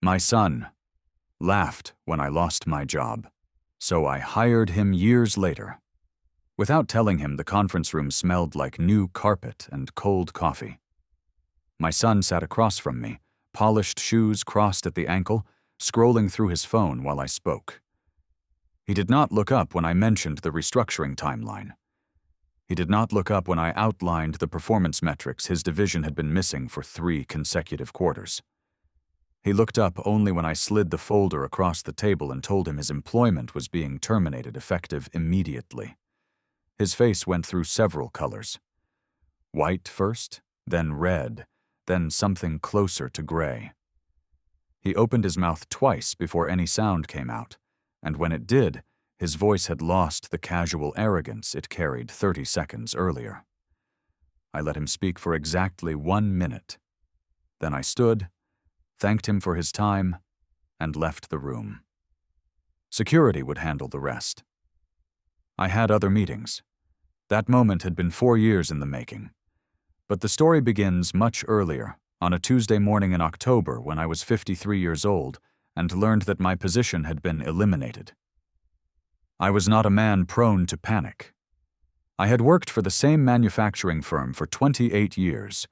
My son laughed when I lost my job, so I hired him years later. Without telling him, the conference room smelled like new carpet and cold coffee. My son sat across from me, polished shoes crossed at the ankle, scrolling through his phone while I spoke. He did not look up when I mentioned the restructuring timeline. He did not look up when I outlined the performance metrics his division had been missing for 3 consecutive quarters. He looked up only when I slid the folder across the table and told him his employment was being terminated effective immediately. His face went through several colors. White first, then red, then something closer to gray. He opened his mouth twice before any sound came out, and when it did, his voice had lost the casual arrogance it carried 30 seconds earlier. I let him speak for exactly 1 minute. Then I stood, thanked him for his time, and left the room. Security would handle the rest. I had other meetings. That moment had been 4 years in the making. But the story begins much earlier, on a Tuesday morning in October when I was 53 years old and learned that my position had been eliminated. I was not a man prone to panic. I had worked for the same manufacturing firm for 28 years,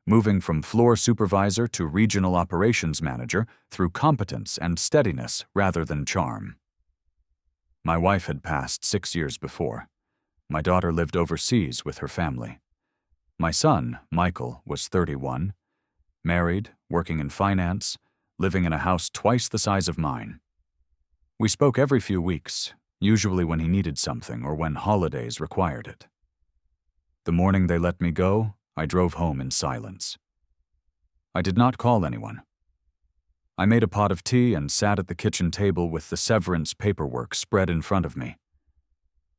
moving from floor supervisor to regional operations manager through competence and steadiness rather than charm. My wife had passed 6 years before. My daughter lived overseas with her family. My son, Michael, was 31, married, working in finance, living in a house twice the size of mine. We spoke every few weeks, usually when he needed something or when holidays required it. The morning they let me go, I drove home in silence. I did not call anyone. I made a pot of tea and sat at the kitchen table with the severance paperwork spread in front of me.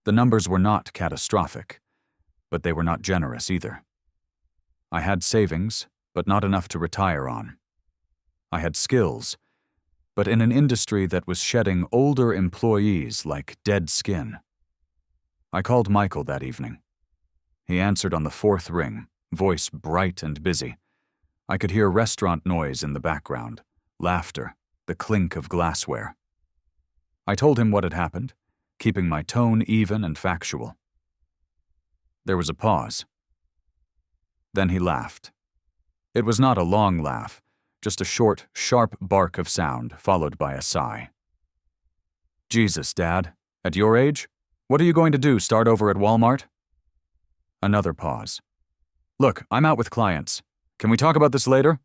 The numbers were not catastrophic, but they were not generous either. I had savings, but not enough to retire on. I had skills, but in an industry that was shedding older employees like dead skin. I called Michael that evening. He answered on the 4th ring, voice bright and busy. I could hear restaurant noise in the background, laughter, the clink of glassware. I told him what had happened, keeping my tone even and factual. There was a pause. Then he laughed. It was not a long laugh, just a short, sharp bark of sound followed by a sigh. Jesus, Dad, at your age? What are you going to do, start over at Walmart? Another pause. Look, I'm out with clients. Can we talk about this later?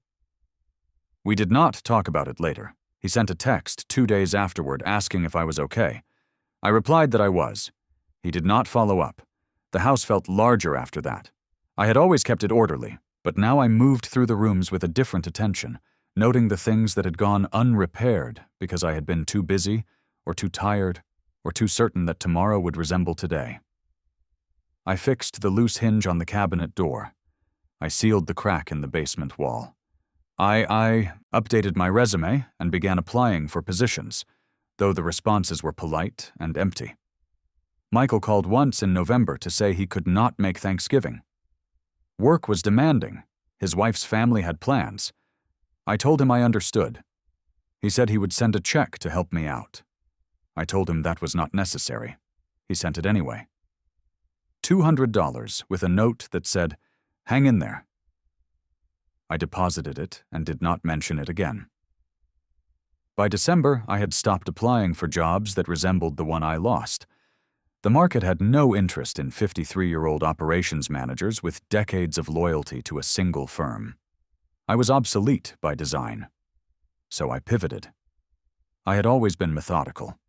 We did not talk about it later. He sent a text 2 days afterward asking if I was okay. I replied that I was. He did not follow up. The house felt larger after that. I had always kept it orderly, but now I moved through the rooms with a different attention, noting the things that had gone unrepaired because I had been too busy, or too tired, or too certain that tomorrow would resemble today. I fixed the loose hinge on the cabinet door. I sealed the crack in the basement wall. I updated my resume and began applying for positions, though the responses were polite and empty. Michael called once in November to say he could not make Thanksgiving. Work was demanding. His wife's family had plans. I told him I understood. He said he would send a check to help me out. I told him that was not necessary. He sent it anyway. $200 with a note that said, "Hang in there." I deposited it and did not mention it again. By December, I had stopped applying for jobs that resembled the one I lost. The market had no interest in 53-year-old operations managers with decades of loyalty to a single firm. I was obsolete by design. So I pivoted. I had always been methodical.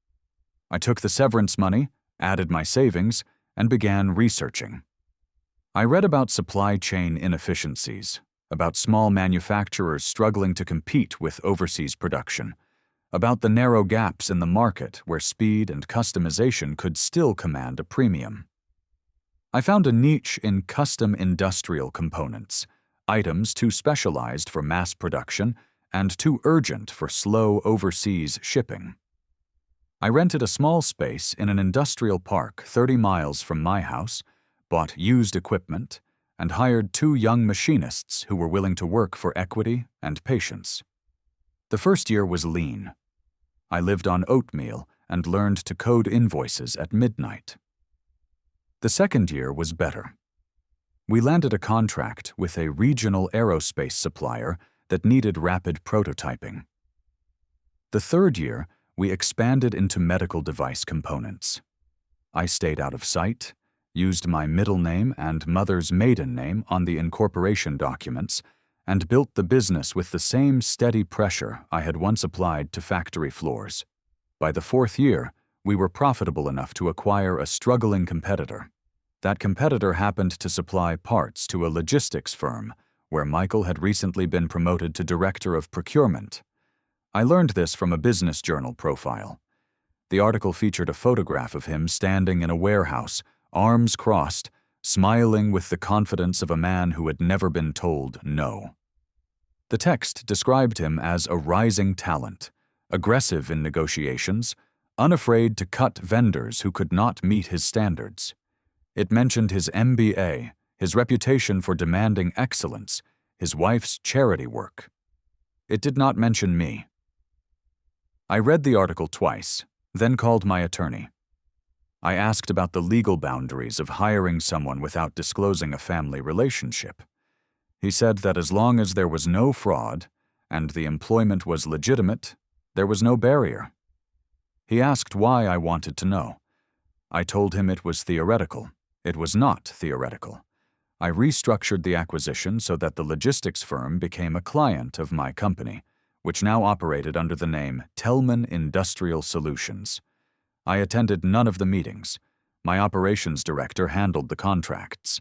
I took the severance money, added my savings, and began researching. I read about supply chain inefficiencies, about small manufacturers struggling to compete with overseas production, about the narrow gaps in the market where speed and customization could still command a premium. I found a niche in custom industrial components, items too specialized for mass production and too urgent for slow overseas shipping. I rented a small space in an industrial park 30 miles from my house, bought used equipment, and hired 2 young machinists who were willing to work for equity and patience. The first year was lean. I lived on oatmeal and learned to code invoices at midnight. The second year was better. We landed a contract with a regional aerospace supplier that needed rapid prototyping. The third year, we expanded into medical device components. I stayed out of sight, used my middle name and mother's maiden name on the incorporation documents, and built the business with the same steady pressure I had once applied to factory floors. By the fourth year, we were profitable enough to acquire a struggling competitor. That competitor happened to supply parts to a logistics firm, where Michael had recently been promoted to Director of Procurement. I learned this from a business journal profile. The article featured a photograph of him standing in a warehouse, arms crossed, smiling with the confidence of a man who had never been told no. The text described him as a rising talent, aggressive in negotiations, unafraid to cut vendors who could not meet his standards. It mentioned his MBA, his reputation for demanding excellence, his wife's charity work. It did not mention me. I read the article twice, then called my attorney. I asked about the legal boundaries of hiring someone without disclosing a family relationship. He said that as long as there was no fraud and the employment was legitimate, there was no barrier. He asked why I wanted to know. I told him it was theoretical. It was not theoretical. I restructured the acquisition so that the logistics firm became a client of my company, which now operated under the name Tellman Industrial Solutions. I attended none of the meetings. My operations director handled the contracts.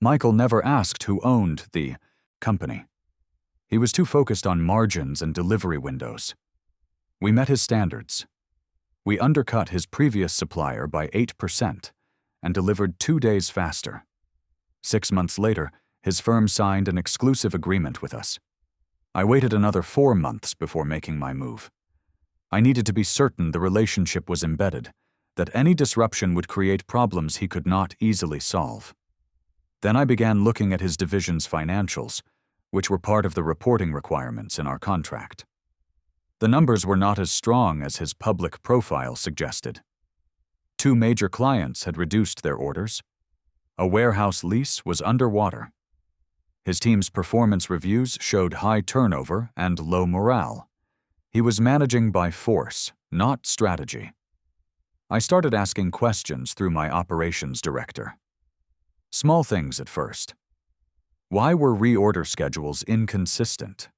Michael never asked who owned the company. He was too focused on margins and delivery windows. We met his standards. We undercut his previous supplier by 8% and delivered 2 days faster. 6 months later, his firm signed an exclusive agreement with us. I waited another 4 months before making my move. I needed to be certain the relationship was embedded, that any disruption would create problems he could not easily solve. Then I began looking at his division's financials, which were part of the reporting requirements in our contract. The numbers were not as strong as his public profile suggested. 2 major clients had reduced their orders. A warehouse lease was underwater. His team's performance reviews showed high turnover and low morale. He was managing by force, not strategy. I started asking questions through my operations director. Small things at first. Why were reorder schedules inconsistent?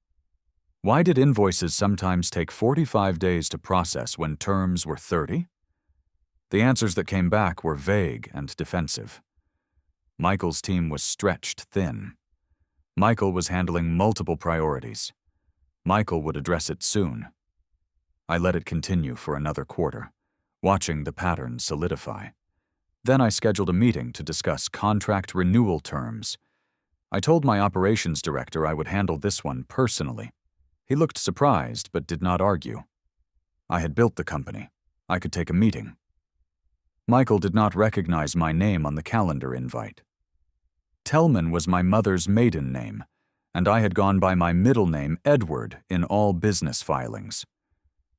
Why did invoices sometimes take 45 days to process when terms were 30? The answers that came back were vague and defensive. Michael's team was stretched thin. Michael was handling multiple priorities. Michael would address it soon. I let it continue for another quarter, watching the pattern solidify. Then I scheduled a meeting to discuss contract renewal terms. I told my operations director I would handle this one personally. He looked surprised but did not argue. I had built the company. I could take a meeting. Michael did not recognize my name on the calendar invite. Tellman was my mother's maiden name, and I had gone by my middle name Edward in all business filings.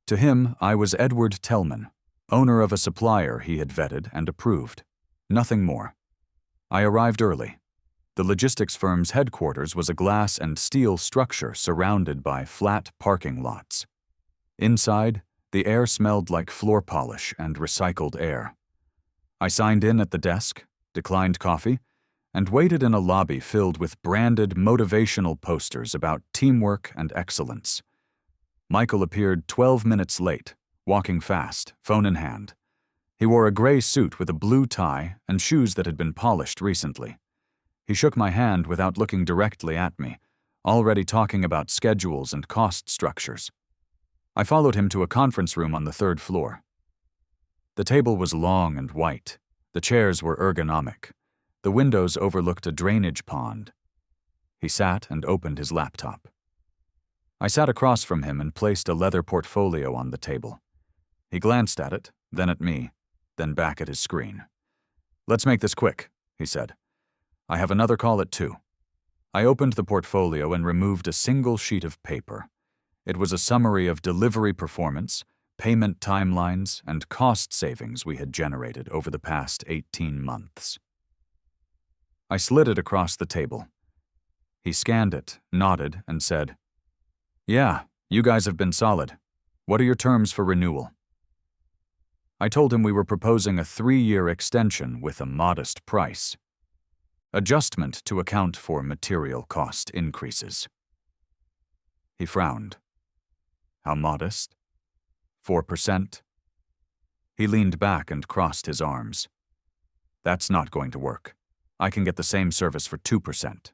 To him, I was Edward Tellman, owner of a supplier he had vetted and approved. Nothing more. I arrived early. The logistics firm's headquarters was a glass and steel structure surrounded by flat parking lots. Inside, the air smelled like floor polish and recycled air. I signed in at the desk, declined coffee, and waited in a lobby filled with branded motivational posters about teamwork and excellence. Michael appeared 12 minutes late, walking fast, phone in hand. He wore a gray suit with a blue tie and shoes that had been polished recently. He shook my hand without looking directly at me, already talking about schedules and cost structures. I followed him to a conference room on the 3rd floor. The table was long and white. The chairs were ergonomic. The windows overlooked a drainage pond. He sat and opened his laptop. I sat across from him and placed a leather portfolio on the table. He glanced at it, then at me, then back at his screen. "Let's make this quick," he said. "I have another call at 2. I opened the portfolio and removed a single sheet of paper. It was a summary of delivery performance, payment timelines, and cost savings we had generated over the past 18 months. I slid it across the table. He scanned it, nodded, and said, "Yeah, you guys have been solid. What are your terms for renewal?" I told him we were proposing a 3-year extension with a modest price. Adjustment to account for material cost increases. He frowned. How modest? 4%? He leaned back and crossed his arms. That's not going to work. I can get the same service for 2%.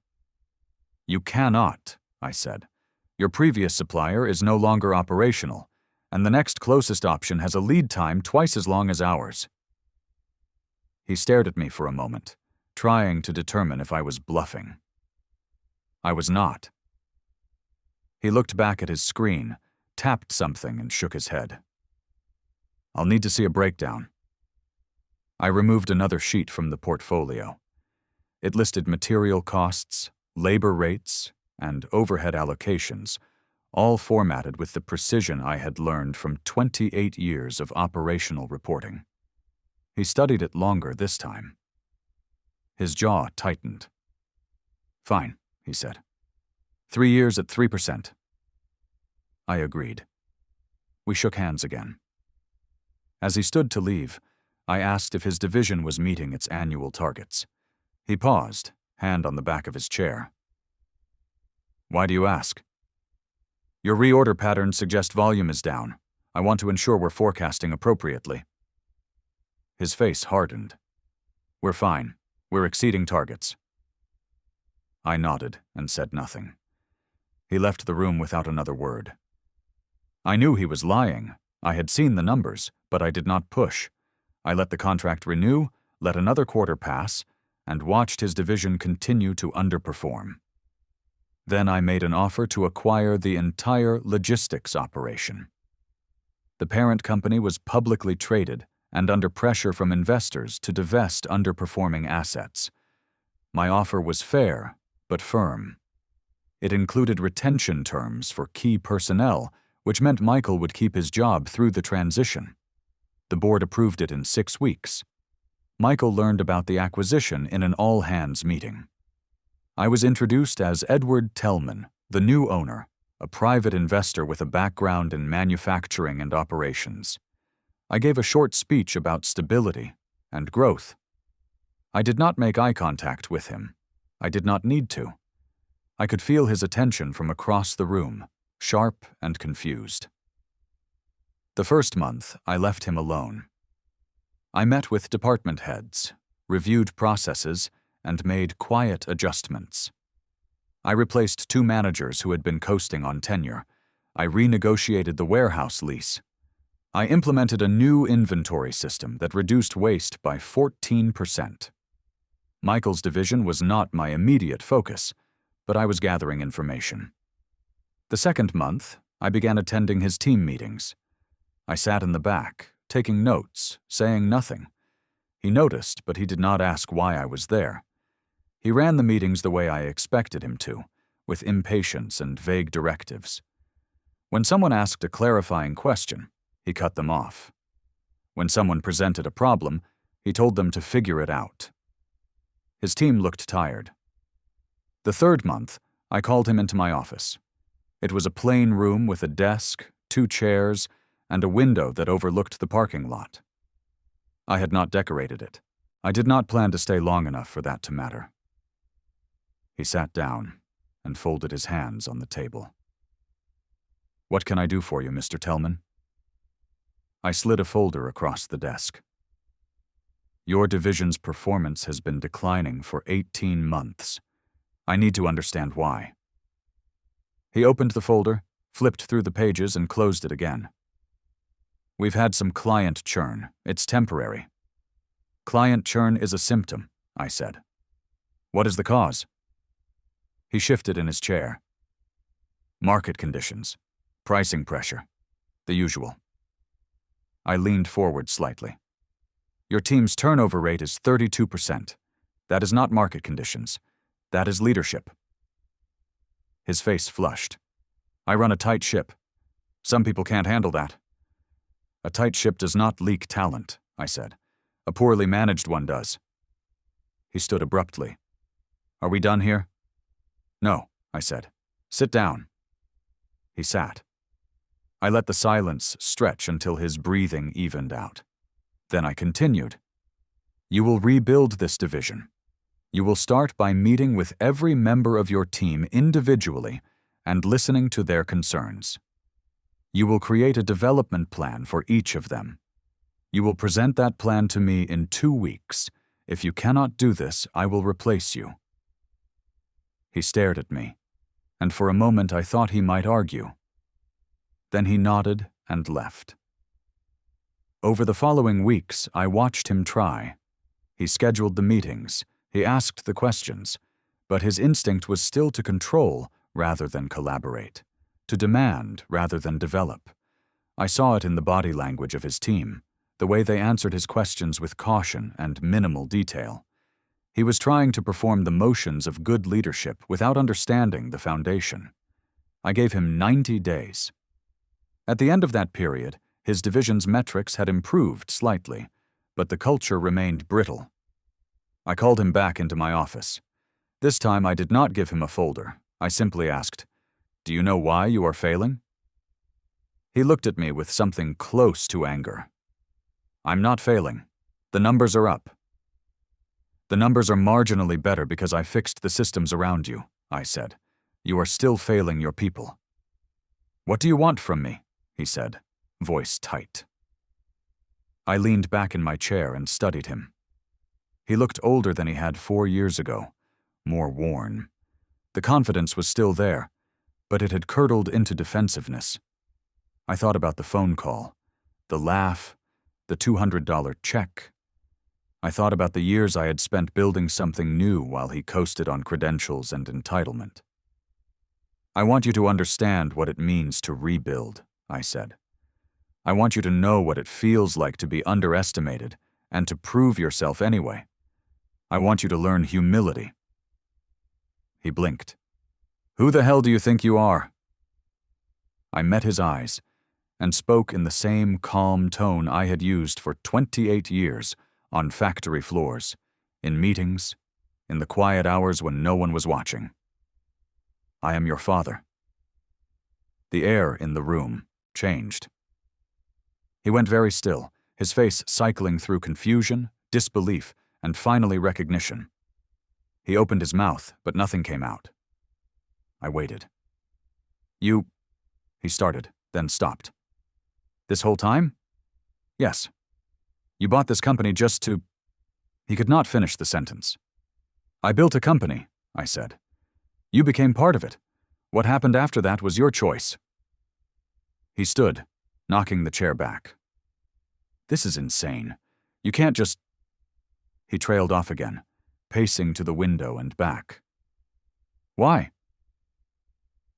You cannot, I said. Your previous supplier is no longer operational, and the next closest option has a lead time twice as long as ours. He stared at me for a moment, trying to determine if I was bluffing. I was not. He looked back at his screen, tapped something, and shook his head. I'll need to see a breakdown. I removed another sheet from the portfolio. It listed material costs, labor rates, and overhead allocations, all formatted with the precision I had learned from 28 years of operational reporting. He studied it longer this time. His jaw tightened. Fine, he said. 3 years at 3%. I agreed. We shook hands again. As he stood to leave, I asked if his division was meeting its annual targets. He paused, hand on the back of his chair. Why do you ask? Your reorder patterns suggest volume is down. I want to ensure we're forecasting appropriately. His face hardened. We're fine. We're exceeding targets. I nodded and said nothing. He left the room without another word. I knew he was lying. I had seen the numbers, but I did not push. I let the contract renew, let another quarter pass, and watched his division continue to underperform. Then I made an offer to acquire the entire logistics operation. The parent company was publicly traded and under pressure from investors to divest underperforming assets. My offer was fair, but firm. It included retention terms for key personnel, which meant Michael would keep his job through the transition. The board approved it in 6 weeks. Michael learned about the acquisition in an all-hands meeting. I was introduced as Edward Tellman, the new owner, a private investor with a background in manufacturing and operations. I gave a short speech about stability and growth. I did not make eye contact with him. I did not need to. I could feel his attention from across the room, sharp and confused. The first month, I left him alone. I met with department heads, reviewed processes, and made quiet adjustments. I replaced 2 managers who had been coasting on tenure. I renegotiated the warehouse lease. I implemented a new inventory system that reduced waste by 14%. Michael's division was not my immediate focus, but I was gathering information. The second month, I began attending his team meetings. I sat in the back, taking notes, saying nothing. He noticed, but he did not ask why I was there. He ran the meetings the way I expected him to, with impatience and vague directives. When someone asked a clarifying question, he cut them off. When someone presented a problem, he told them to figure it out. His team looked tired. The third month, I called him into my office. It was a plain room with a desk, 2 chairs, and a window that overlooked the parking lot. I had not decorated it. I did not plan to stay long enough for that to matter. He sat down and folded his hands on the table. What can I do for you, Mr. Tellman? I slid a folder across the desk. Your division's performance has been declining for 18 months. I need to understand why. He opened the folder, flipped through the pages, and closed it again. We've had some client churn. It's temporary. Client churn is a symptom, I said. What is the cause? He shifted in his chair. Market conditions, pricing pressure, the usual. I leaned forward slightly. Your team's turnover rate is 32%. That is not market conditions. That is leadership. His face flushed. I run a tight ship. Some people can't handle that. A tight ship does not leak talent, I said. A poorly managed one does. He stood abruptly. Are we done here? No, I said. Sit down. He sat. I let the silence stretch until his breathing evened out. Then I continued. You will rebuild this division. You will start by meeting with every member of your team individually and listening to their concerns. You will create a development plan for each of them. You will present that plan to me in 2 weeks. If you cannot do this, I will replace you. He stared at me, and for a moment I thought he might argue. Then he nodded and left. Over the following weeks, I watched him try. He scheduled the meetings, he asked the questions, but his instinct was still to control rather than collaborate, to demand rather than develop. I saw it in the body language of his team, the way they answered his questions with caution and minimal detail. He was trying to perform the motions of good leadership without understanding the foundation. I gave him 90 days. At the end of that period, his division's metrics had improved slightly, but the culture remained brittle. I called him back into my office. This time I did not give him a folder. I simply asked, "Do you know why you are failing?" He looked at me with something close to anger. "I'm not failing. The numbers are up." "The numbers are marginally better because I fixed the systems around you," I said. "You are still failing your people." "What do you want from me?" he said, voice tight. I leaned back in my chair and studied him. He looked older than he had 4 years ago, more worn. The confidence was still there, but it had curdled into defensiveness. I thought about the phone call, the laugh, the $200 check. I thought about the years I had spent building something new while he coasted on credentials and entitlement. "I want you to understand what it means to rebuild," I said. "I want you to know what it feels like to be underestimated and to prove yourself anyway. I want you to learn humility." He blinked. "Who the hell do you think you are?" I met his eyes and spoke in the same calm tone I had used for 28 years on factory floors, in meetings, in the quiet hours when no one was watching. "I am your father." The air in the room changed. He went very still, his face cycling through confusion, disbelief, and finally recognition. He opened his mouth, but nothing came out. I waited. "You," he started, then stopped. "This whole time?" "Yes. You bought this company just to—" He could not finish the sentence. "I built a company," I said. "You became part of it. What happened after that was your choice." He stood, knocking the chair back. "This is insane. You can't just—" He trailed off again, pacing to the window and back. "Why?"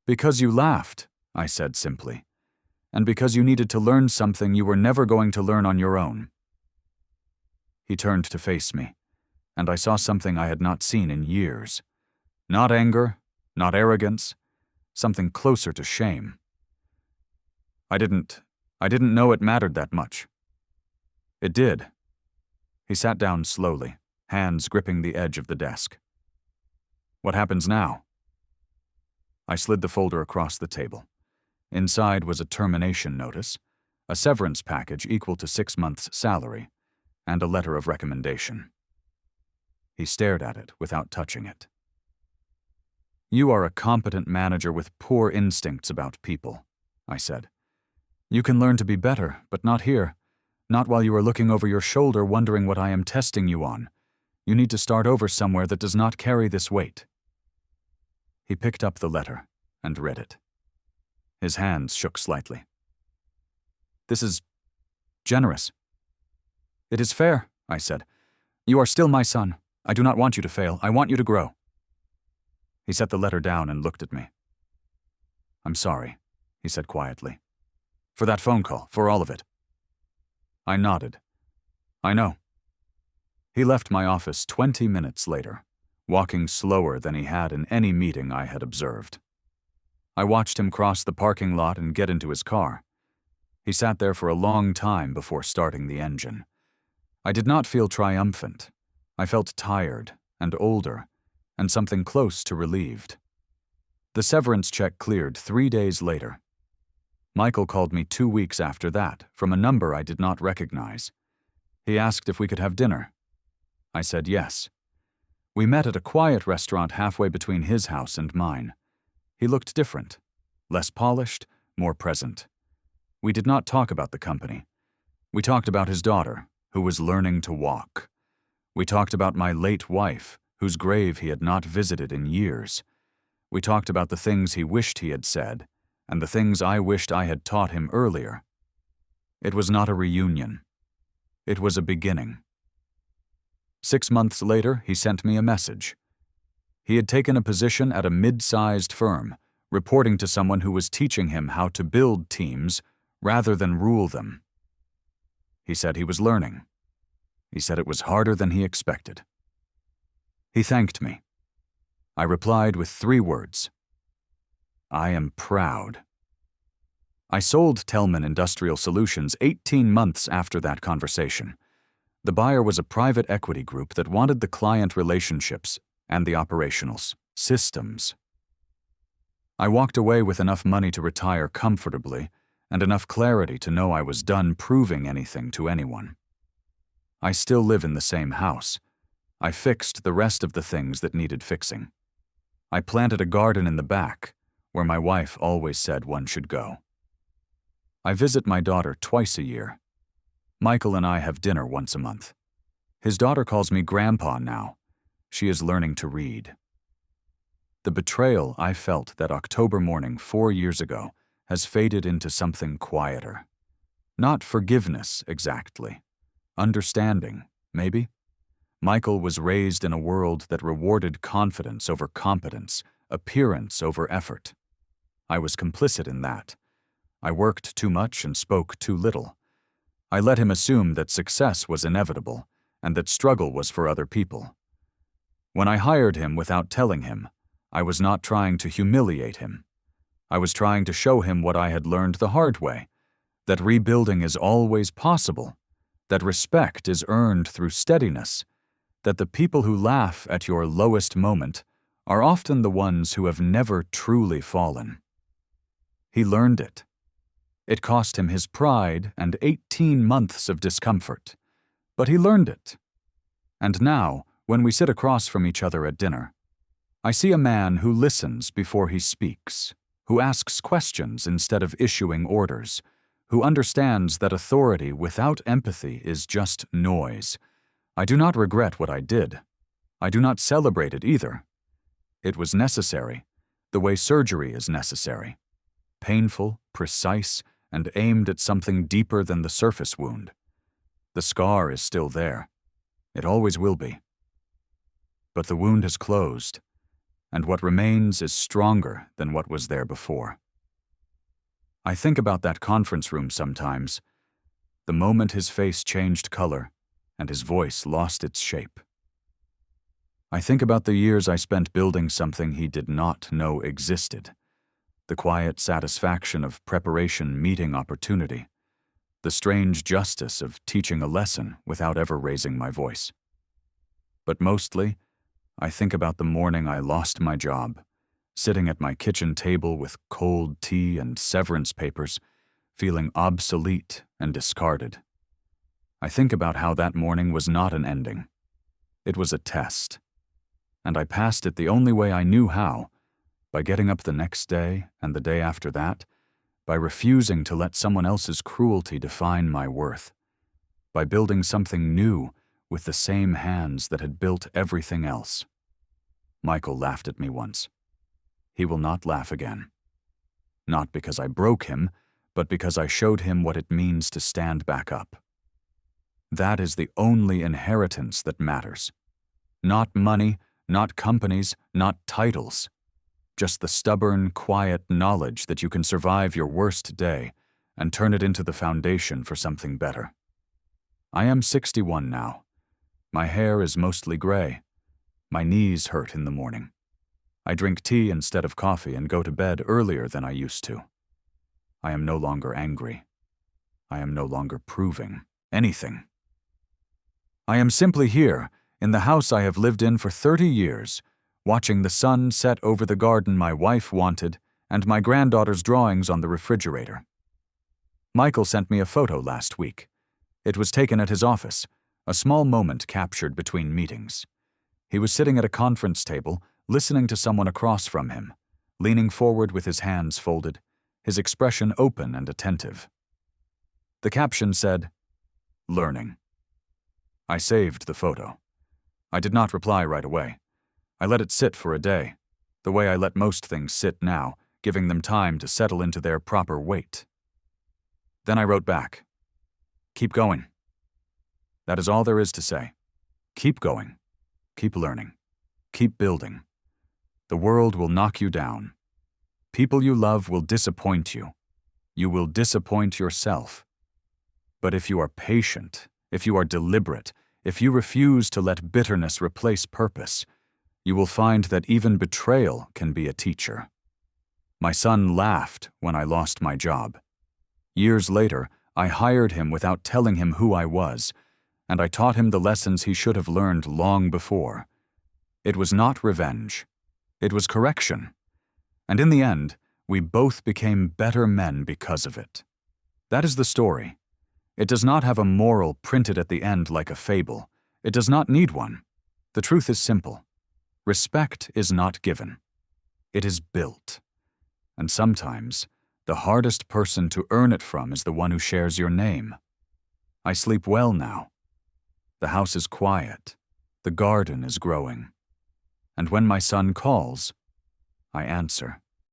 "Because you laughed," I said simply, "and because you needed to learn something you were never going to learn on your own." He turned to face me, and I saw something I had not seen in years. Not anger, not arrogance, something closer to shame. I didn't know it mattered that much. It did. He sat down slowly, hands gripping the edge of the desk. "What happens now?" I slid the folder across the table. Inside was a termination notice, a severance package equal to 6 months' salary, and a letter of recommendation. He stared at it without touching it. "You are a competent manager with poor instincts about people," I said. "You can learn to be better, but not here. Not while you are looking over your shoulder wondering what I am testing you on. You need to start over somewhere that does not carry this weight." He picked up the letter and read it. His hands shook slightly. "This is generous." "It is fair," I said. "You are still my son. I do not want you to fail. I want you to grow." He set the letter down and looked at me. "I'm sorry," he said quietly. "For that phone call, for all of it." I nodded. "I know." He left my office 20 minutes later, walking slower than he had in any meeting I had observed. I watched him cross the parking lot and get into his car. He sat there for a long time before starting the engine. I did not feel triumphant. I felt tired and older, and something close to relieved. The severance check cleared 3 days later. Michael called me 2 weeks after that from a number I did not recognize. He asked if we could have dinner. I said yes. We met at a quiet restaurant halfway between his house and mine. He looked different, less polished, more present. We did not talk about the company. We talked about his daughter, who was learning to walk. We talked about my late wife, whose grave he had not visited in years. We talked about the things he wished he had said, and the things I wished I had taught him earlier. It was not a reunion. It was a beginning. 6 months later, he sent me a message. He had taken a position at a mid-sized firm, reporting to someone who was teaching him how to build teams rather than rule them. He said he was learning. He said it was harder than he expected. He thanked me. I replied with 3 words. I am proud. I sold Tellman Industrial Solutions 18 months after that conversation. The buyer was a private equity group that wanted the client relationships and the operationals, systems. I walked away with enough money to retire comfortably and enough clarity to know I was done proving anything to anyone. I still live in the same house. I fixed the rest of the things that needed fixing. I planted a garden in the back, where my wife always said one should go. I visit my daughter twice a year. Michael and I have dinner once a month. His daughter calls me Grandpa now. She is learning to read. The betrayal I felt that October morning 4 years ago has faded into something quieter. Not forgiveness exactly. Understanding, maybe? Michael was raised in a world that rewarded confidence over competence, appearance over effort. I was complicit in that. I worked too much and spoke too little. I let him assume that success was inevitable and that struggle was for other people. When I hired him without telling him, I was not trying to humiliate him. I was trying to show him what I had learned the hard way, that rebuilding is always possible, that respect is earned through steadiness, that the people who laugh at your lowest moment are often the ones who have never truly fallen. He learned it. It cost him his pride and 18 months of discomfort, but he learned it. And now, when we sit across from each other at dinner, I see a man who listens before he speaks, who asks questions instead of issuing orders, who understands that authority without empathy is just noise. I do not regret what I did. I do not celebrate it either. It was necessary, the way surgery is necessary. Painful, precise, and aimed at something deeper than the surface wound. The scar is still there. It always will be. But the wound has closed, and what remains is stronger than what was there before. I think about that conference room sometimes, the moment his face changed color and his voice lost its shape. I think about the years I spent building something he did not know existed, the quiet satisfaction of preparation meeting opportunity, the strange justice of teaching a lesson without ever raising my voice. But mostly, I think about the morning I lost my job, sitting at my kitchen table with cold tea and severance papers, feeling obsolete and discarded. I think about how that morning was not an ending. It was a test. And I passed it the only way I knew how, by getting up the next day and the day after that, by refusing to let someone else's cruelty define my worth, by building something new with the same hands that had built everything else. Michael laughed at me once. He will not laugh again. Not because I broke him, but because I showed him what it means to stand back up. That is the only inheritance that matters. Not money, not companies, not titles. Just the stubborn, quiet knowledge that you can survive your worst day and turn it into the foundation for something better. I am 61 now. My hair is mostly gray. My knees hurt in the morning. I drink tea instead of coffee and go to bed earlier than I used to. I am no longer angry. I am no longer proving anything. I am simply here, in the house I have lived in for 30 years, watching the sun set over the garden my wife wanted and my granddaughter's drawings on the refrigerator. Michael sent me a photo last week. It was taken at his office, a small moment captured between meetings. He was sitting at a conference table, listening to someone across from him, leaning forward with his hands folded, his expression open and attentive. The caption said, "Learning." I saved the photo. I did not reply right away. I let it sit for a day, the way I let most things sit now, giving them time to settle into their proper weight. Then I wrote back, "Keep going." That is all there is to say. Keep going. Keep learning. Keep building. The world will knock you down. People you love will disappoint you. You will disappoint yourself. But if you are patient, if you are deliberate, if you refuse to let bitterness replace purpose, you will find that even betrayal can be a teacher. My son laughed when I lost my job. Years later, I hired him without telling him who I was, and I taught him the lessons he should have learned long before. It was not revenge. It was correction. And in the end, we both became better men because of it. That is the story. It does not have a moral printed at the end like a fable. It does not need one. The truth is simple. Respect is not given. It is built. And sometimes, the hardest person to earn it from is the one who shares your name. I sleep well now. The house is quiet. The garden is growing. And when my son calls, I answer.